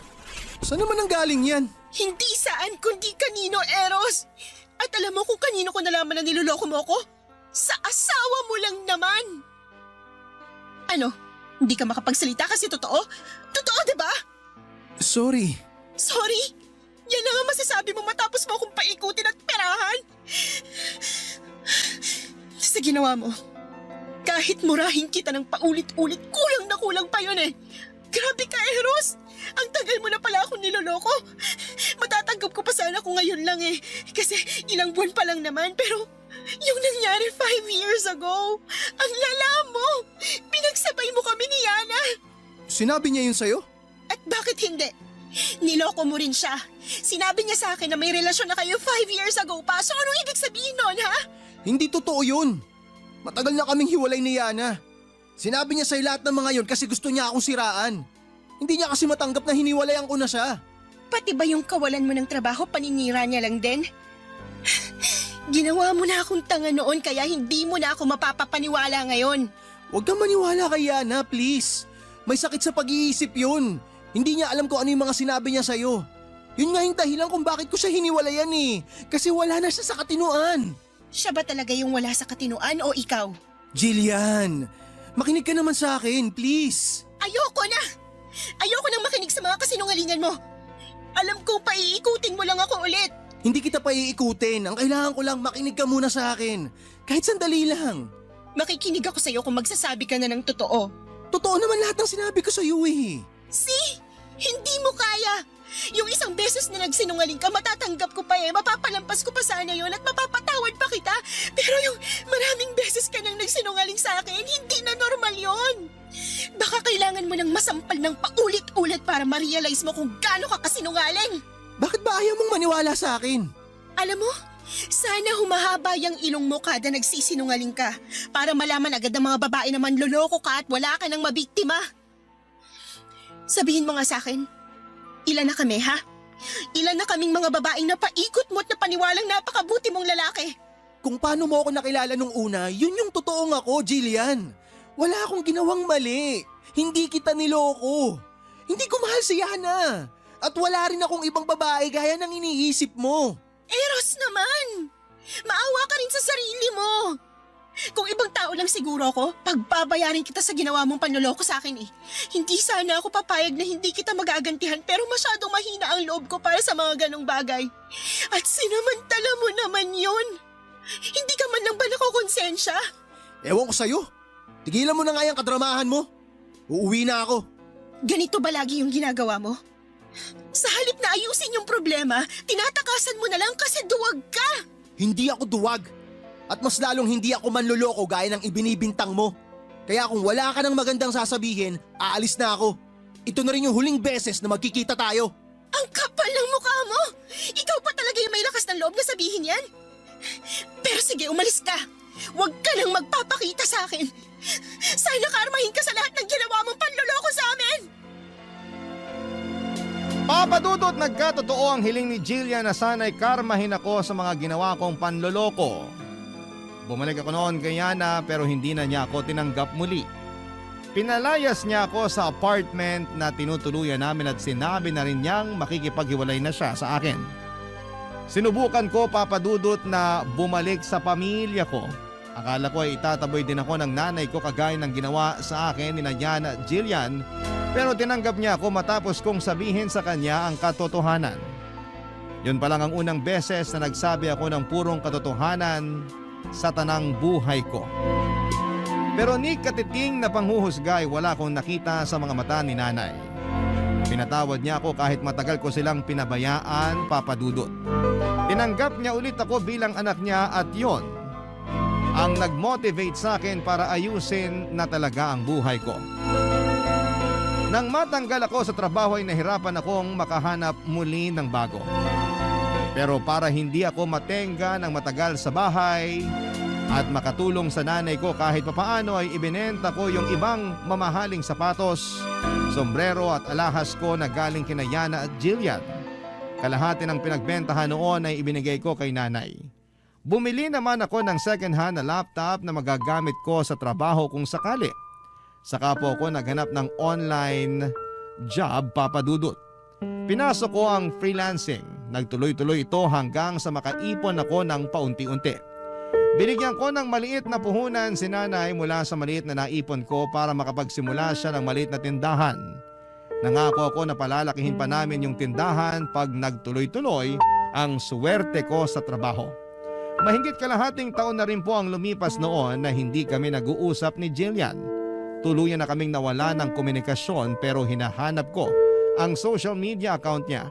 Saan naman ang galing yan? Hindi saan kundi kanino, Eros. At alam mo kung kanino ko nalaman na niloloko mo ako? Sa asawa mo lang naman. Ano? Hindi ka makapagsalita kasi totoo? Totoo, di ba? Sorry. Sorry? Yan lang ang masasabi mo matapos mo akong paikutin at perahan? Sa ginawa mo, kahit murahin kita ng paulit-ulit, kulang na kulang pa yun eh. Grabe ka, Eros! Ang tagal mo na pala akong niloloko. Matatanggap ko pa sana kung ngayon lang eh. Kasi ilang buwan pa lang naman, pero yung nangyari 5 years ago, ang lala mo! Pinagsabay mo kami ni Yana! Sinabi niya yun sa'yo? At bakit hindi? Niloko mo rin siya. Sinabi niya sa akin na may relasyon na kayo 5 years ago pa. So anong ibig sabihin nun, ha? Hindi totoo yun. Matagal na kaming hiwalay ni Yana. Sinabi niya sa'yo lahat ng mga yun kasi gusto niya akong siraan. Hindi niya kasi matanggap na hiniwalayan ko na siya. Pati ba yung kawalan mo ng trabaho, paninira niya lang din? Ginawa mo na akong tanga noon kaya hindi mo na ako mapapapaniwala ngayon. Huwag kang maniwala kay Yana, please. May sakit sa pag-iisip yun. Hindi niya alam kung ano yung mga sinabi niya sa'yo. Yun nga yung dahilan kung bakit ko siya hiniwalayan eh. Kasi wala na siya sa katinuan. Siya ba talaga yung wala sa katinuan o ikaw? Jillian, makinig ka naman sa akin, please. Ayoko na! Ayoko nang makinig sa mga kasinungalingan mo. Alam ko paiikutin mo lang ako ulit. Hindi kita pa iikutin. Ang kailangan ko lang makinig ka muna sa akin. Kahit sandali lang. Makikinig ako sa'yo kung magsasabi ka na ng totoo. Totoo naman lahat ng sinabi ko sa'yo eh. See? Hindi mo kaya. Yung isang beses na nagsinungaling ka, matatanggap ko pa eh. Mapapalampas ko pa sana yun at mapapatawad pa kita. Pero yung maraming beses ka nang nagsinungaling sa akin, hindi na normal yun. Baka kailangan mo ng masampal ng paulit-ulit para ma-realize mo kung gaano ka kasinungaling. Bakit ba ayaw mong maniwala sa akin? Alam mo, sana humahaba yung ilong mo kada nagsisinungaling ka para malaman agad ng mga babae na manloloko ka at wala ka nang mabiktima. Sabihin mo nga sa akin, ilan na kami ha? Ilan na kaming mga babaeng napaikot mo at napaniwalang napakabuti mong lalaki? Kung paano mo ako nakilala nung una, yun yung totoong ako, Jillian. Wala akong ginawang mali. Hindi kita niloko. Hindi ko mahal si Yana. At wala rin akong ibang babae gaya ng iniisip mo. Eros naman! Maawa ka rin sa sarili mo. Kung ibang tao lang siguro ako, pagbabayarin kita sa ginawa mong panloloko sa akin eh. Hindi sana ako papayag na hindi kita magagantihan pero masyadong mahina ang loob ko para sa mga ganong bagay. At sinamantala mo naman yun. Hindi ka man lang ba nakokonsensya? Ewan ko sa'yo. Tigilan mo na nga yung kadramahan mo. Uuwi na ako. Ganito ba lagi yung ginagawa mo? Sa halip na ayusin yung problema, tinatakasan mo na lang kasi duwag ka. Hindi ako duwag. At mas lalong hindi ako manloloko gaya ng ibinibintang mo. Kaya kung wala ka ng magandang sasabihin, aalis na ako. Ito na rin yung huling beses na magkikita tayo. Ang kapal ng mukha mo! Ikaw pa talaga yung may lakas ng loob na sabihin yan? Pero sige, umalis ka. Huwag ka nang magpapakita sa akin. Sana karmahin ka sa lahat ng ginawa mong panloloko sa amin! Papa Dudut, nagkatotoo ang hiling ni Jillian na sana'y karmahin ako sa mga ginawa kong panloloko. Bumalik ako noon kay Yana pero hindi na niya ako tinanggap muli. Pinalayas niya ako sa apartment na tinutuluyan namin at sinabi na rin niyang makikipaghiwalay na siya sa akin. Sinubukan ko, Papa Dudut, na bumalik sa pamilya ko. Akala ko ay itataboy din ako ng nanay ko kagaya ng ginawa sa akin ni Yana at Jillian, pero tinanggap niya ako matapos kong sabihin sa kanya ang katotohanan. Yun pa lang ang unang beses na nagsabi ako ng purong katotohanan sa tanang buhay ko. Pero ni katiting na panghuhusgay wala akong nakita sa mga mata ni nanay. Pinatawad niya ako kahit matagal ko silang pinabayaan, Papa Dudut. Tinanggap niya ulit ako bilang anak niya at yon ang nag-motivate sa akin para ayusin na talaga ang buhay ko. Nang matanggal ako sa trabaho ay nahirapan akong makahanap muli ng bago. Pero para hindi ako matenga ng matagal sa bahay at makatulong sa nanay ko kahit papaano ay ibinenta ko yung ibang mamahaling sapatos, sombrero at alahas ko na galing kina Yana at Jillian. Kalahati ng pinagbentahan noon ay ibinigay ko kay nanay. Bumili naman ako ng second hand na laptop na magagamit ko sa trabaho kung sakali. Saka po ako naghanap ng online job, Papa Dudut. Pinasok ko ang freelancing. Nagtuloy-tuloy ito hanggang sa makaipon ako ng paunti-unti. Binigyan ko ng maliit na puhunan si nanay mula sa maliit na naipon ko para makapagsimula siya ng maliit na tindahan. Nangako ako na palalakihin pa namin yung tindahan pag nagtuloy-tuloy ang swerte ko sa trabaho. Mahigit kalahating taon na rin po ang lumipas noon na hindi kami nag-uusap ni Jillian. Tuluyan na kaming nawala ng komunikasyon pero hinahanap ko ang social media account niya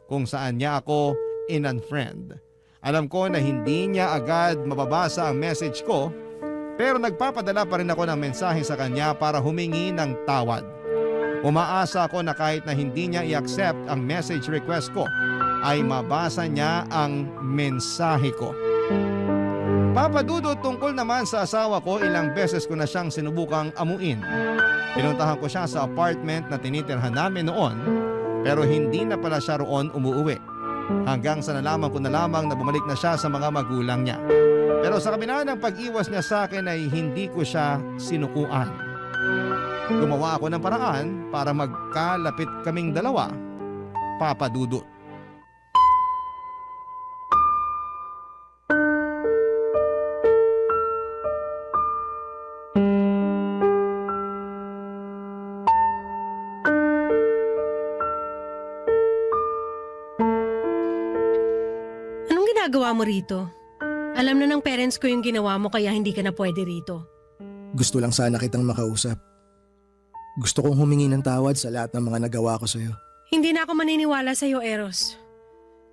kung saan niya ako in-unfriend. Alam ko na hindi niya agad mababasa ang message ko pero nagpapadala pa rin ako ng mensahe sa kanya para humingi ng tawad. Umaasa ako na kahit na hindi niya i-accept ang message request ko ay mabasa niya ang mensahe ko. Papa Dudut, tungkol naman sa asawa ko, ilang beses ko na siyang sinubukang amuin. Pinuntahan ko siya sa apartment na tinitirhan namin noon pero hindi na pala siya roon umuwi. Hanggang sa nalaman ko na lamang na bumalik na siya sa mga magulang niya. Pero sa kabila ng pag-iwas niya sa akin ay hindi ko siya sinukuan. Gumawa ako ng paraan para magkalapit kaming dalawa, Papa Dudut. Ginagawa mo rito? Alam na ng parents ko yung ginawa mo kaya hindi ka na pwede rito. Gusto lang sana kitang makausap. Gusto kong humingi ng tawad sa lahat ng mga nagawa ko sa'yo. Hindi na ako maniniwala sa'yo, Eros.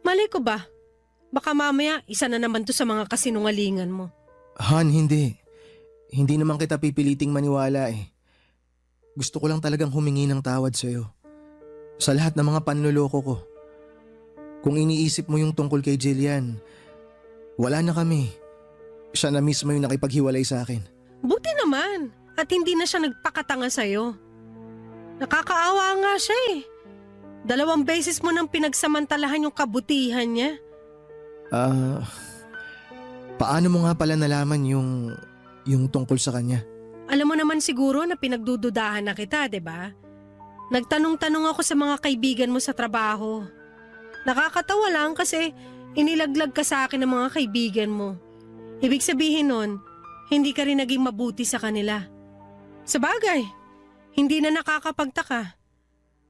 Malay ko ba? Baka mamaya isa na naman to sa mga kasinungalingan mo. Han, hindi. Hindi naman kita pipiliting maniwala eh. gusto ko lang talagang humingi ng tawad sa'yo. Sa lahat ng mga panloloko ko. Kung iniisip mo yung tungkol kay Jillian, wala na kami. Siya na mismo yung nakipaghiwalay sa akin. Buti naman at hindi na siya nagpakatanga sa'yo. Nakakaawa nga siya eh. 2 beses mo nang pinagsamantalahan yung kabutihan niya. Paano mo nga pala nalaman yung tungkol sa kanya? Alam mo naman siguro na pinagdududahan na kita, 'di ba? Nagtanong-tanong ako sa mga kaibigan mo sa trabaho. Nakakatawa lang kasi inilaglag ka sa akin ng mga kaibigan mo. Ibig sabihin nun, hindi ka rin naging mabuti sa kanila. Sabagay, hindi na nakakapagtaka.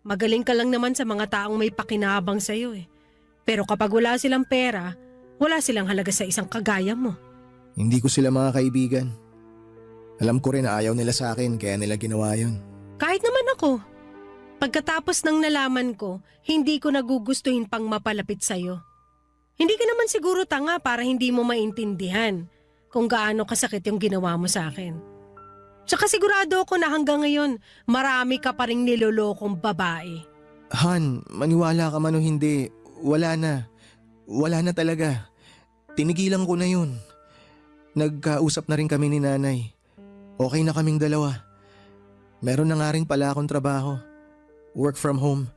Magaling ka lang naman sa mga taong may pakinabang sa'yo eh. Pero kapag wala silang pera, wala silang halaga sa isang kagaya mo. Hindi ko sila mga kaibigan. Alam ko rin na ayaw nila sa akin kaya nila ginawa yun. Kahit naman ako. Pagkatapos ng nalaman ko, hindi ko nagugustuhin pang mapalapit sa'yo. Hindi ka naman siguro tanga para hindi mo maintindihan kung gaano kasakit yung ginawa mo sa akin. Tsaka sigurado ako na hanggang ngayon, marami ka pa ring nilolokong babae. Han, maniwala ka man o hindi, wala na. Wala na talaga. Tinigilan ko na yun. Nagkausap na rin kami ni nanay. Okay na kaming dalawa. Meron na nga rin pala akong trabaho. Work from home.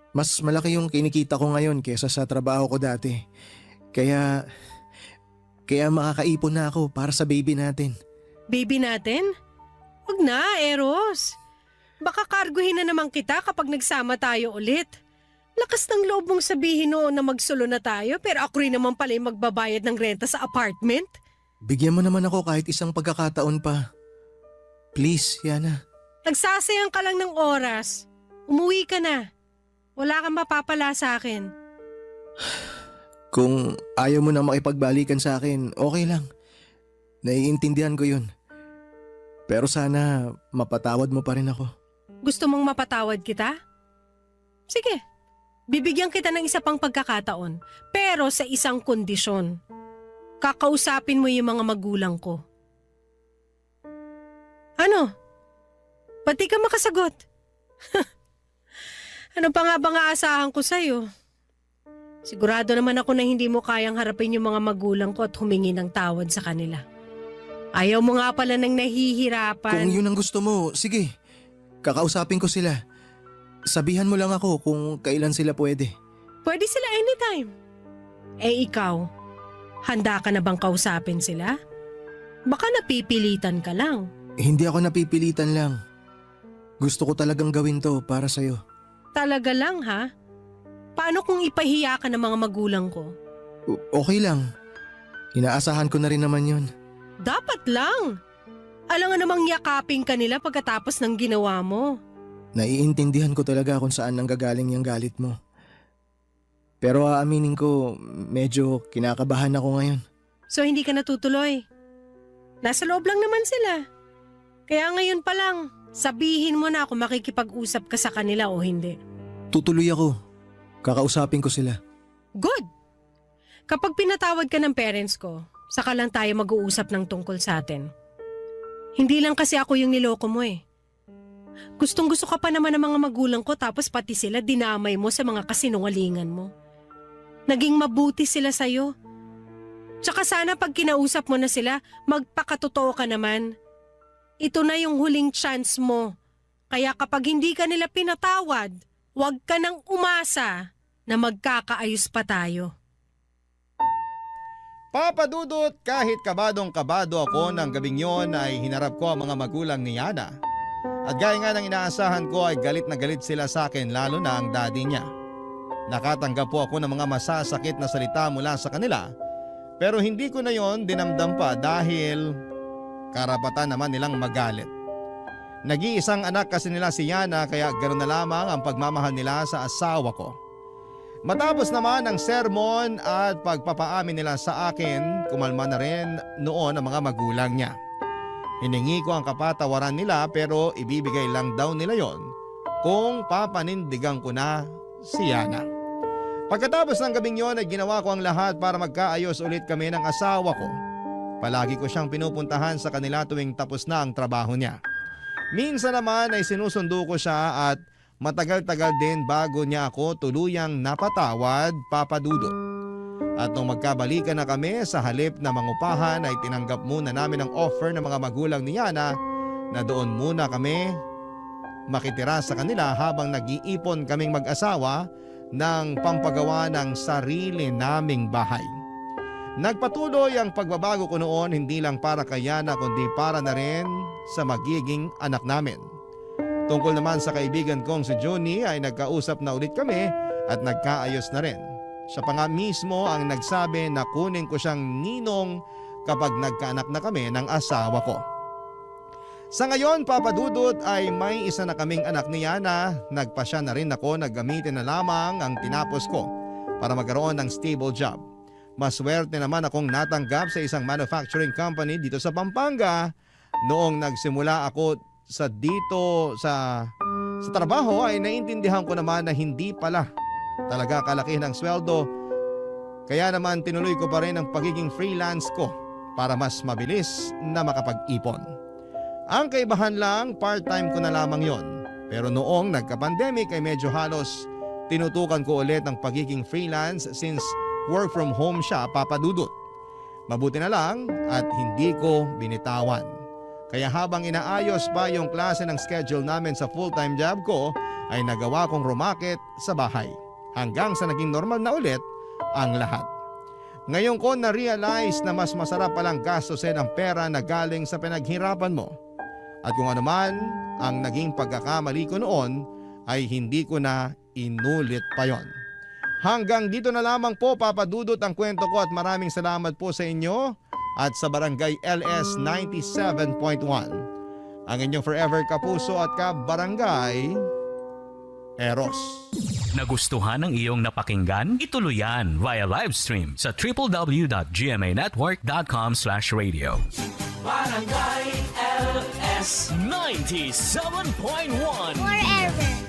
Mas malaki yung kinikita ko ngayon kesa sa trabaho ko dati. Kaya makakaipon na ako para sa baby natin. Baby natin? Wag na, Eros. Baka karguhin na naman kita kapag nagsama tayo ulit. Lakas ng loob mong sabihin noon na magsolo na tayo pero ako rin naman pala yung magbabayad ng renta sa apartment. Bigyan mo naman ako kahit isang pagkakataon pa. Please, Yana. Nagsasayang ka lang ng oras. Umuwi ka na. Wala kang mapapala sa akin. Kung ayaw mo nang makipagbalikan sa akin, okay lang. Naiintindihan ko yun. Pero sana mapatawad mo pa rin ako. Gusto mong mapatawad kita? Sige, bibigyan kita ng isa pang pagkakataon, pero sa isang kondisyon. Kakausapin mo yung mga magulang ko. Ano? Pati ka makasagot. Ano pa nga bang aasahan ko sa'yo? Sigurado naman ako na hindi mo kayang harapin yung mga magulang ko at humingi ng tawad sa kanila. Ayaw mo nga pala nang nahihirapan. Kung yun ang gusto mo, sige. Kakausapin ko sila. Sabihan mo lang ako kung kailan sila pwede. Pwede sila anytime. Eh ikaw, handa ka na bang kausapin sila? Baka napipilitan ka lang. Hindi ako napipilitan lang. Gusto ko talagang gawin to para sa'yo. Talaga lang ha? Paano kung ipahiya ka ng mga magulang ko? Okay lang. Inaasahan ko na rin naman yun. Dapat lang. Alam nga namang yakapin ka nila pagkatapos ng ginawa mo. Naiintindihan ko talaga kung saan nanggagaling yung galit mo. Pero aaminin ko, medyo kinakabahan ako ngayon. So hindi ka natutuloy? Nasa loob lang naman sila. Kaya ngayon pa lang, sabihin mo na kung makikipag-usap ka sa kanila o hindi. Tutuloy ako. Kakausapin ko sila. Good! Kapag pinatawad ka ng parents ko, saka lang tayo mag-uusap ng tungkol sa atin. Hindi lang kasi ako yung niloko mo eh. Gustong gusto ka pa naman ng mga magulang ko tapos pati sila dinamay mo sa mga kasinungalingan mo. Naging mabuti sila sa'yo. Tsaka sana pag kinausap mo na sila, magpakatotoo ka naman. Ito na yung huling chance mo. Kaya kapag hindi ka nila pinatawad, huwag ka nang umasa na magkakaayos pa tayo. Papa Dudut, kahit kabadong-kabado ako ng gabing yon ay hinarap ko ang mga magulang ni Yana. At gaya nga ng inaasahan ko ay galit na galit sila sa akin lalo na ang daddy niya. Nakatanggap po ako ng mga masasakit na salita mula sa kanila pero hindi ko na yon dinamdam pa dahil karapatan naman nilang magalit. Nag-iisang anak kasi nila si Yana kaya ganoon na lamang ang pagmamahal nila sa asawa ko. Matapos naman ang sermon at pagpapaamin nila sa akin, kumalma na rin noon ang mga magulang niya. Hiningi ko ang kapatawaran nila pero ibibigay lang daw nila yon kung papanindigan ko na si Yana. Pagkatapos ng gabing yon ay ginawa ko ang lahat para magkaayos ulit kami ng asawa ko. Palagi ko siyang pinupuntahan sa kanila tuwing tapos na ang trabaho niya. Minsan naman ay sinusundo ko siya at matagal-tagal din bago niya ako tuluyang napatawad, Papa Dudut. At nung magkabalikan na kami, sa halip na mangupahan ay tinanggap muna namin ang offer ng mga magulang ni Yana na doon muna kami makitira sa kanila habang nag-iipon kaming mag-asawa ng pampagawa ng sarili naming bahay. Nagpatuloy ang pagbabago ko noon hindi lang para kay Yana kundi para na rin sa magiging anak namin. Tungkol naman sa kaibigan kong si Johnny ay nagkausap na ulit kami at nagkaayos na rin. Siya pa nga mismo ang nagsabi na kunin ko siyang ninong kapag nagkaanak na kami ng asawa ko. Sa ngayon, Papa Dudut, ay may isa na kaming anak ni Yana. Nagpasya na rin ako na gamitin na lamang ang tinapos ko para magkaroon ng stable job. Maswerte naman akong natanggap sa isang manufacturing company dito sa Pampanga. Noong nagsimula ako sa trabaho ay naintindihan ko naman na hindi pala talaga kalaki ng sweldo. Kaya naman tinuloy ko pa rin ang pagiging freelance ko para mas mabilis na makapag-ipon. Ang kaibahan lang, part-time ko na lamang yon. Pero noong nagka-pandemic ay medyo halos tinutukan ko ulit ang pagiging freelance since work from home siya, Papa Dudut. Mabuti na lang at hindi ko binitawan. Kaya habang inaayos pa yung klase ng schedule namin sa full-time job ko ay nagawa kong rumakit sa bahay. Hanggang sa naging normal na ulit ang lahat. Ngayon ko na-realize na mas masarap palang gastusin ang pera na galing sa pinaghirapan mo. At kung ano man ang naging pagkakamali ko noon ay hindi ko na inulit pa yon. Hanggang dito na lamang po, Papa Dudut, ang kwento ko at maraming salamat po sa inyo at sa Barangay LS 97.1. Ang inyong forever kapuso at kabarangay, Eros. Nagustuhan ng iyong napakinggan? Ituloy yan via live stream sa www.gmanetwork.com/radio. Barangay LS 97.1 Forever.